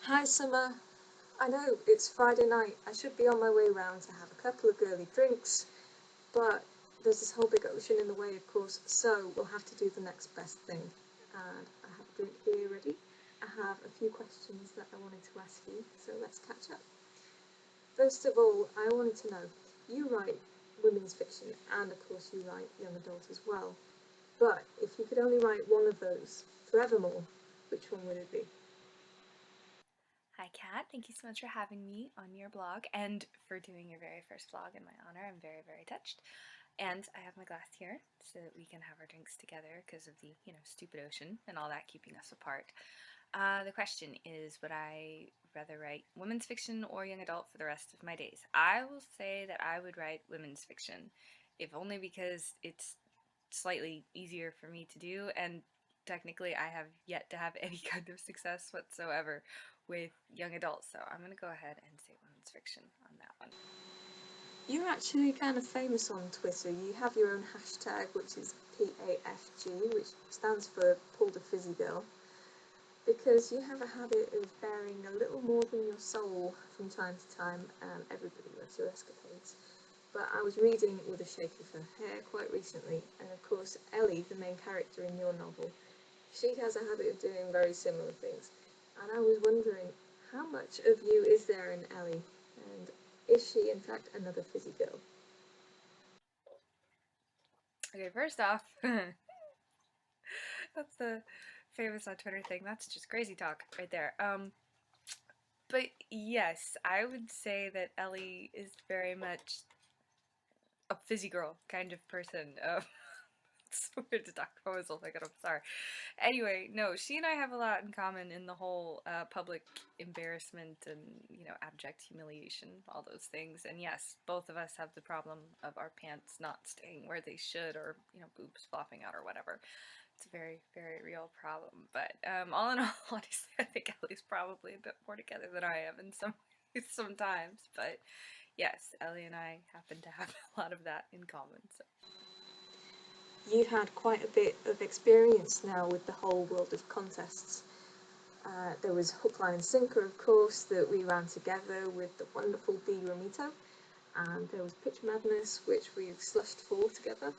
Hi Summer, I know it's Friday night, I should be on my way round to have a couple of girly drinks, but there's this whole big ocean in the way of course, so we'll have to do the next best thing. And I have a drink here ready. I have a few questions that I wanted to ask you, so let's catch up. First of all, I wanted to know, you write women's fiction and of course you write young adult as well, but if you could only write one of those forevermore, which one would it be? Hi, Kat. Thank you so much for having me on your blog and for doing your very first blog in my honor. I'm very, very touched. And I have my glass here so that we can have our drinks together because of the, stupid ocean and all that keeping us apart. The question is, would I rather write women's fiction or young adult for the rest of my days? I will say that I would write women's fiction, if only because it's slightly easier for me to do, and technically I have yet to have any kind of success whatsoever with young adults, so I'm gonna go ahead and say women's fiction on that one. You're actually kind of famous on Twitter. You have your own hashtag, which is PAFG, which stands for Pull the Fizzygrrl, because you have a habit of bearing a little more than your soul from time to time, and everybody loves your escapades. But I was reading With a Shake of Her Hair quite recently, and of course, Ellie, the main character in your novel, she has a habit of doing very similar things. And I was wondering, how much of you is there in Ellie? And is she, in fact, another fizzy girl? Okay, first off, that's the famous on Twitter thing. That's just crazy talk right there. But yes, I would say that Ellie is very much a fizzy girl kind of person. It's so weird to talk about myself like that. I'm sorry. Anyway, no, she and I have a lot in common in the whole public embarrassment and, abject humiliation, all those things. And yes, both of us have the problem of our pants not staying where they should, or, boobs flopping out or whatever. It's a very, very real problem. But all in all, honestly, I think Ellie's probably a bit more together than I am in some sometimes. But yes, Ellie and I happen to have a lot of that in common. So. You've had quite a bit of experience now with the whole world of contests. There was Hook, Line and Sinker, of course, that we ran together with the wonderful Dee Romito, and there was Pitch Madness, which we slushed for together,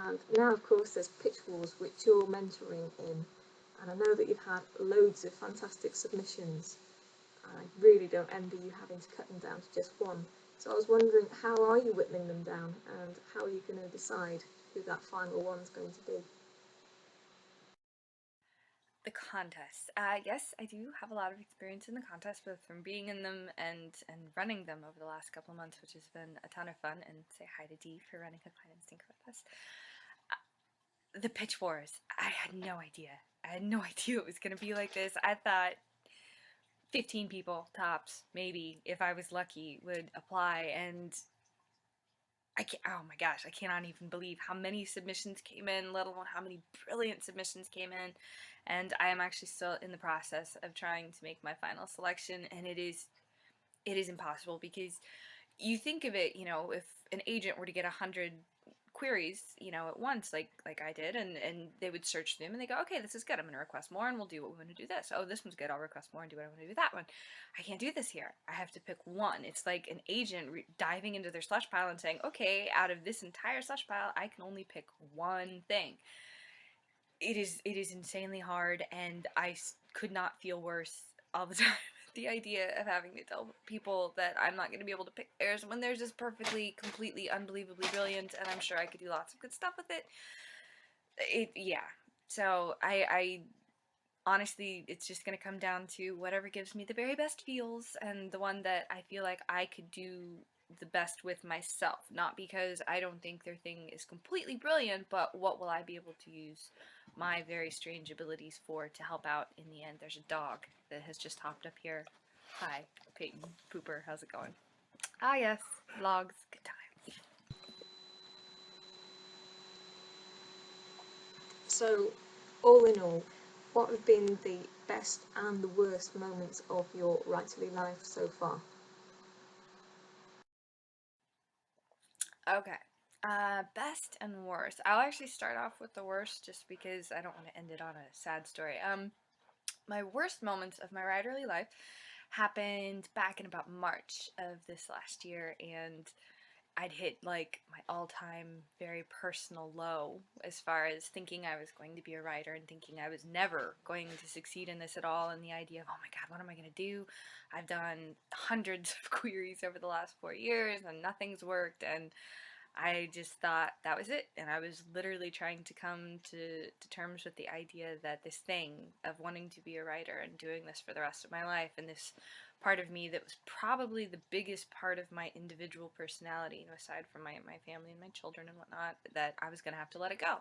and now, of course, there's Pitch Wars, which you're mentoring in, and I know that you've had loads of fantastic submissions. I really don't envy you having to cut them down to just one. So I was wondering, how are you whittling them down, and how are you going to decide who that final one's going to be? The contests. Yes, I do have a lot of experience in the contests, both from being in them and running them over the last couple of months, which has been a ton of fun. And say hi to Dee for running Hook, Line, and Sinker with us. The pitch wars. I had no idea. I had no idea it was going to be like this. I thought 15 people tops, maybe, if I was lucky, would apply, and I can't, oh my gosh, I cannot even believe how many submissions came in, let alone how many brilliant submissions came in. And I am actually still in the process of trying to make my final selection, and it is impossible because you think of it, if an agent were to get 100 queries, at once, like I did, and they would search them and they go, okay, this is good. I'm going to request more, and we'll do what we want to do this. Oh, this one's good. I'll request more and do what I want to do with that one. I can't do this here. I have to pick one. It's like an agent diving into their slush pile and saying, okay, out of this entire slush pile, I can only pick one thing. It is insanely hard, and I could not feel worse all the time. The idea of having to tell people that I'm not going to be able to pick theirs when theirs is perfectly, completely, unbelievably brilliant, and I'm sure I could do lots of good stuff with it. Yeah. So I honestly, it's just going to come down to whatever gives me the very best feels, and the one that I feel like I could do the best with myself. Not because I don't think their thing is completely brilliant, but what will I be able to use my very strange abilities for to help out in the end. There's a dog that has just hopped up here. Hi, Peyton Pooper, how's it going? Ah, yes, vlogs, good time. So, all in all, what have been the best and the worst moments of your writerly life so far? Okay. Best and worst. I'll actually start off with the worst just because I don't want to end it on a sad story. my worst moments of my writerly life happened back in about March of this last year, and I'd hit like my all-time very personal low as far as thinking I was going to be a writer and thinking I was never going to succeed in this at all, and the idea of, oh my god, what am I going to do? I've done hundreds of queries over the last 4 years and nothing's worked, and I just thought that was it, and I was literally trying to come to terms with the idea that this thing of wanting to be a writer and doing this for the rest of my life, and this part of me that was probably the biggest part of my individual personality, you know, aside from my family and my children and whatnot, that I was going to have to let it go.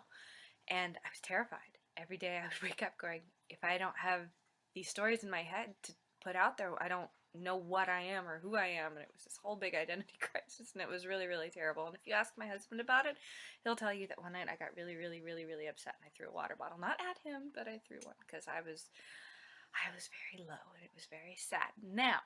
And I was terrified. Every day I would wake up going, if I don't have these stories in my head to put out there, I don't know what I am or who I am. And it was this whole big identity crisis, and it was really, really terrible. And if you ask my husband about it, he'll tell you that one night I got really, really, really, really upset, and I threw a water bottle. Not at him, but I threw one because I was very low and it was very sad. Now,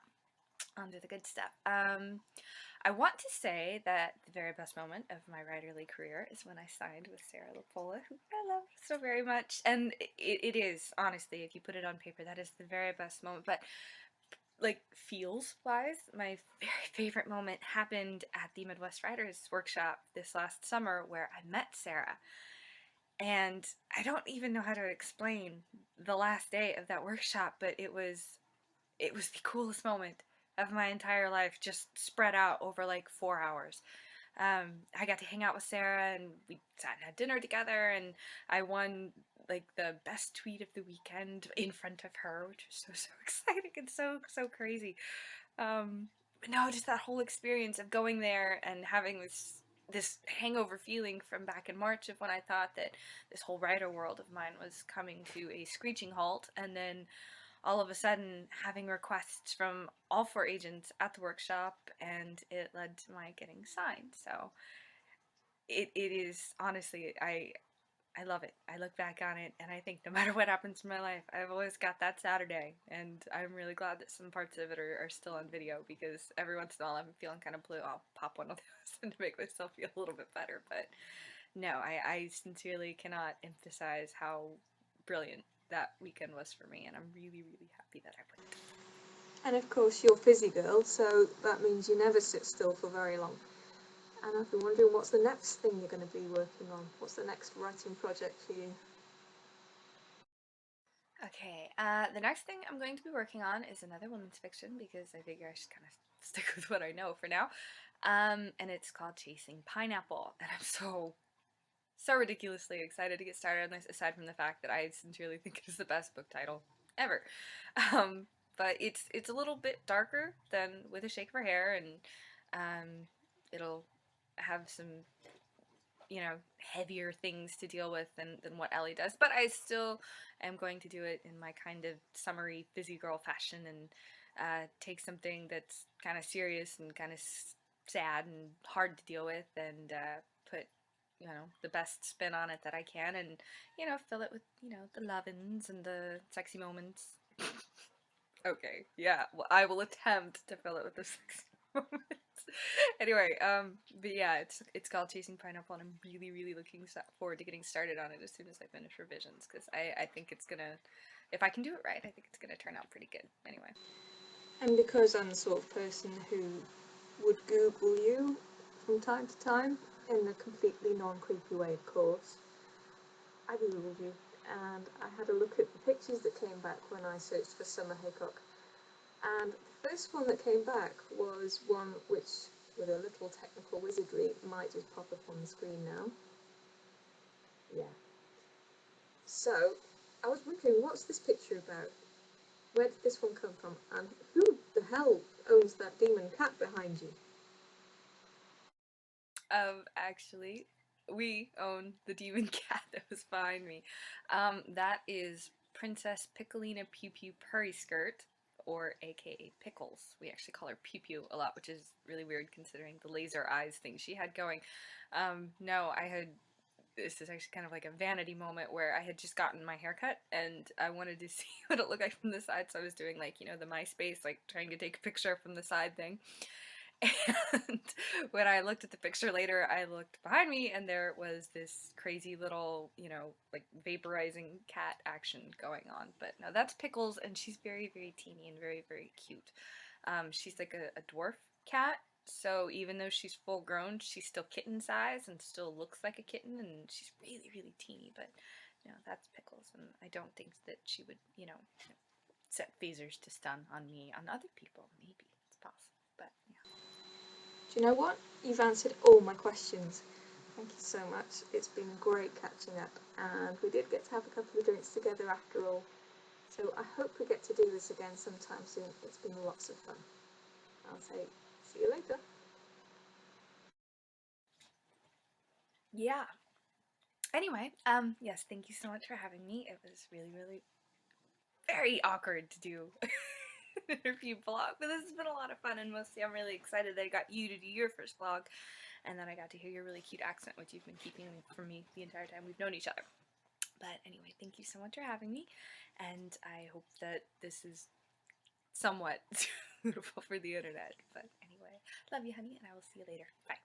on to the good stuff. I want to say that the very best moment of my writerly career is when I signed with Sarah Lapola, who I love so very much. And it is, honestly, if you put it on paper, that is the very best moment. But, like, feels-wise, my very favorite moment happened at the Midwest Writers Workshop this last summer, where I met Sarah. And I don't even know how to explain the last day of that workshop, but it was the coolest moment of my entire life, just spread out over like 4 hours. I got to hang out with Sarah, and we sat and had dinner together, and I won like the best tweet of the weekend in front of her, which was so, so exciting and so, so crazy. But no, just that whole experience of going there and having this hangover feeling from back in March of when I thought that this whole writer world of mine was coming to a screeching halt, and then all of a sudden having requests from all four agents at the workshop, and it led to my getting signed. So it is, honestly, I love it. I look back on it and I think no matter what happens in my life, I've always got that Saturday, and I'm really glad that some parts of it are still on video, because every once in a while I'm feeling kind of blue. I'll pop one of those in to make myself feel a little bit better. But no, I sincerely cannot emphasize how brilliant that weekend was for me, and I'm really, really happy that I went. And of course, you're Fizzygrrl, so that means you never sit still for very long. And I've been wondering, what's the next thing you're going to be working on? What's the next writing project for you? Okay, the next thing I'm going to be working on is another women's fiction, because I figure I should kind of stick with what I know for now. And it's called Chasing Pineapple, and I'm so ridiculously excited to get started on this, aside from the fact that I sincerely think it is the best book title ever. Um, but it's a little bit darker than With a Shake of Her Hair, and it'll have some, you know, heavier things to deal with than what Ellie does. But I still am going to do it in my kind of summery Fizzygrrl fashion, and take something that's kind of serious and kind of sad and hard to deal with, and put, you know, the best spin on it that I can, and, you know, fill it with, you know, the love-ins and the sexy moments. Okay, yeah, well, I will attempt to fill it with the sexy moments. Anyway, but yeah, it's called Chasing Pineapple, and I'm really, really looking forward to getting started on it as soon as I finish revisions, because I think it's gonna, if I can do it right, I think it's gonna turn out pretty good. Anyway. And because I'm the sort of person who would Google you from time to time, in a completely non-creepy way, of course, I Googled you, and I had a look at the pictures that came back when I searched for Summer Haycock. And the first one that came back was one which, with a little technical wizardry, might just pop up on the screen now. Yeah. So, I was wondering, what's this picture about? Where did this one come from? And who the hell owns that demon cat behind you? Actually, we own the demon cat that was behind me. That is Princess Piccolina Pew Pew Purry Skirt, or aka Pickles. We actually call her Pew Pew a lot, which is really weird considering the laser eyes thing she had going. No, this is actually kind of like a vanity moment where I had just gotten my haircut and I wanted to see what it looked like from the side, so I was doing, like, you know, the MySpace, like, trying to take a picture from the side thing. And when I looked at the picture later, I looked behind me and there was this crazy little, you know, like vaporizing cat action going on. But no, that's Pickles, and she's very, very teeny and very, very cute. She's like a dwarf cat, so even though she's full grown, she's still kitten size and still looks like a kitten, and she's really, really teeny. But you know, that's Pickles, and I don't think that she would, you know, set phasers to stun on me, on other people. Maybe it's possible, but yeah. Do you know what? You've answered all my questions. Thank you so much. It's been great catching up, and we did get to have a couple of drinks together after all. So I hope we get to do this again sometime soon. It's been lots of fun. I'll say, see you later. Yeah. Anyway, yes, thank you so much for having me. It was really, really very awkward to do an interview vlog, but this has been a lot of fun, and mostly I'm really excited that I got you to do your first vlog, and then I got to hear your really cute accent, which you've been keeping from me the entire time we've known each other. But anyway, thank you so much for having me, and I hope that this is somewhat suitable for the internet. But anyway, love you, honey, and I will see you later. Bye.